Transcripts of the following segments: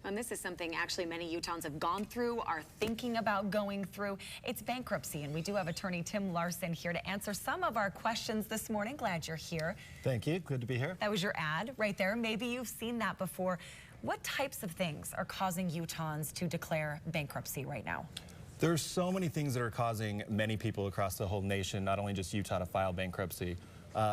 And this is something actually many Utahns have gone through, are thinking about going through. It's bankruptcy, and we do have attorney Tim Larsen here to answer some of our questions this morning. Glad you're here. Thank you. Good to be here. That was your ad right there. Maybe you've seen that before. What types of things are causing Utahns to declare bankruptcy right now? There's so many things that are causing many people across the whole nation, not only just Utah, to file bankruptcy.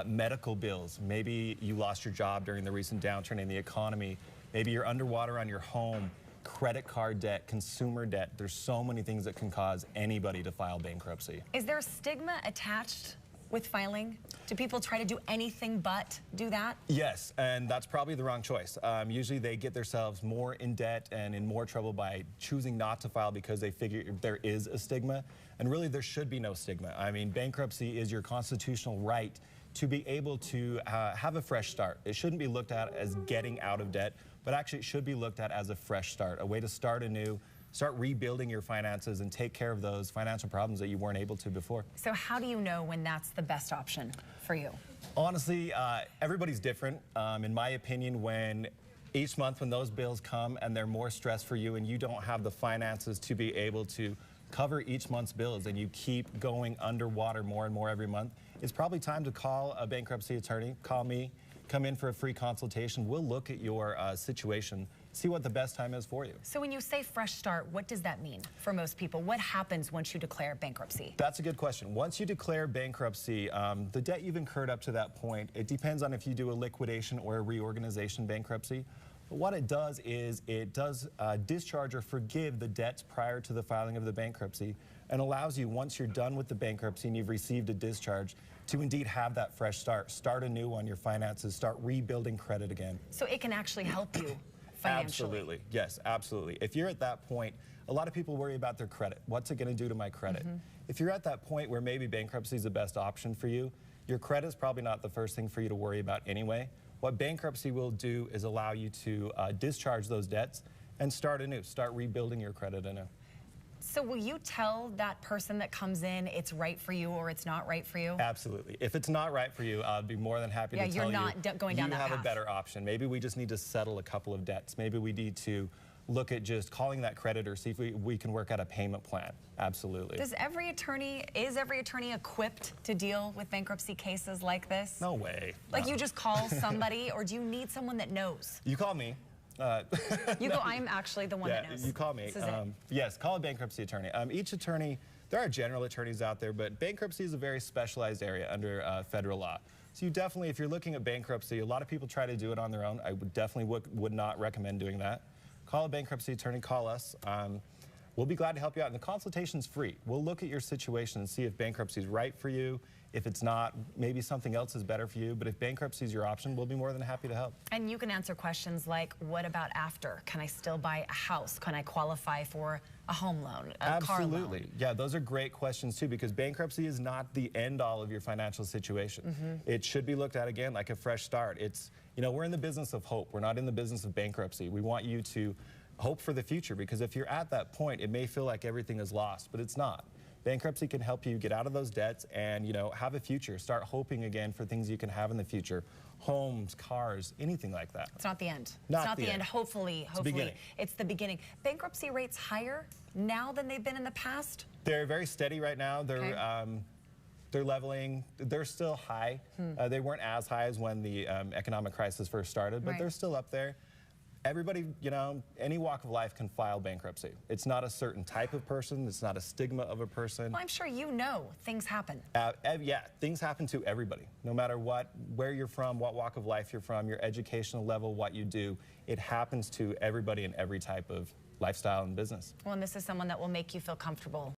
Medical bills. Maybe you lost your job during the recent downturn in the economy. Maybe you're underwater on your home. Credit card debt, consumer debt. There's so many things that can cause anybody to file bankruptcy. Is there a stigma attached with filing? Do people try to do anything but do that? Yes, and that's probably the wrong choice. Usually they get themselves more in debt and in more trouble by choosing not to file because they figure there is a stigma. And really, there should be no stigma. I mean, bankruptcy is your constitutional right to be able to have a fresh start. It shouldn't be looked at as getting out of debt, but actually it should be looked at as a fresh start, a way to start anew, start rebuilding your finances and take care of those financial problems that you weren't able to before. So how do you know when that's the best option for you? Honestly, everybody's different. In my opinion, when each month when those bills come and they're more stress for you and you don't have the finances to be able to cover each month's bills and you keep going underwater more and more every month, it's probably time to call a bankruptcy attorney, call me, come in for a free consultation. We'll look at your situation, see what the best time is for you. So when you say fresh start, what does that mean for most people? What happens once you declare bankruptcy? That's a good question. Once you declare bankruptcy, the debt you've incurred up to that point, it depends on if you do a liquidation or a reorganization bankruptcy. But what it does is it does discharge or forgive the debts prior to the filing of the bankruptcy and allows you, once you're done with the bankruptcy and you've received a discharge, to indeed have that fresh start anew on your finances, start rebuilding credit again. So it can actually help you financially? Absolutely, yes, absolutely. If you're at that point, a lot of people worry about their credit. What's it going to do to my credit? If you're at that point where maybe bankruptcy is the best option for you, your credit is probably not the first thing for you to worry about anyway. What bankruptcy will do is allow you to discharge those debts and start anew, start rebuilding your credit anew. So will you tell that person that comes in it's right for you or it's not right for you? Absolutely. If it's not right for you, I'll be more than happy to tell you. Yeah, you're not going down that path. You have a better option. Maybe we just need to settle a couple of debts. Maybe we need to look at just calling that creditor, see if we can work out a payment plan. Absolutely. Is every attorney equipped to deal with bankruptcy cases like this? No way. Like no. You just call somebody, or do you need someone that knows? You call me. You go, I'm actually the one that knows. You call me. Yes, call a bankruptcy attorney. Each attorney, there are general attorneys out there, but bankruptcy is a very specialized area under federal law. So you definitely, if you're looking at bankruptcy, a lot of people try to do it on their own. I would definitely would not recommend doing that. Call a bankruptcy attorney, call us. We'll be glad to help you out. And the consultation's free. We'll look at your situation and see if bankruptcy is right for you. If it's not, maybe something else is better for you. But if bankruptcy is your option, we'll be more than happy to help. And you can answer questions like, what about after? Can I still buy a house? Can I qualify for a home loan, a car loan? Absolutely. Yeah, those are great questions too, because bankruptcy is not the end all of your financial situation. It should be looked at again like a fresh start. It's, you know, we're in the business of hope. We're not in the business of bankruptcy. We want you to hope for the future, because if you're at that point, it may feel like everything is lost, but it's not. Bankruptcy can help you get out of those debts and, you know, have a future. Start hoping again for things you can have in the future. Homes, cars, anything like that. It's not the end. It's not the end. Hopefully, it's the beginning. Bankruptcy rates higher now than they've been in the past? They're very steady right now. They're leveling. They're still high. They weren't as high as when the economic crisis first started, but they're still up there. Everybody, you know, any walk of life can file bankruptcy. It's not a certain type of person. It's not a stigma of a person. Well, I'm sure you know things happen. Yeah, things happen to everybody. No matter where you're from, what walk of life you're from, your educational level, what you do, it happens to everybody in every type of lifestyle and business. Well, and this is someone that will make you feel comfortable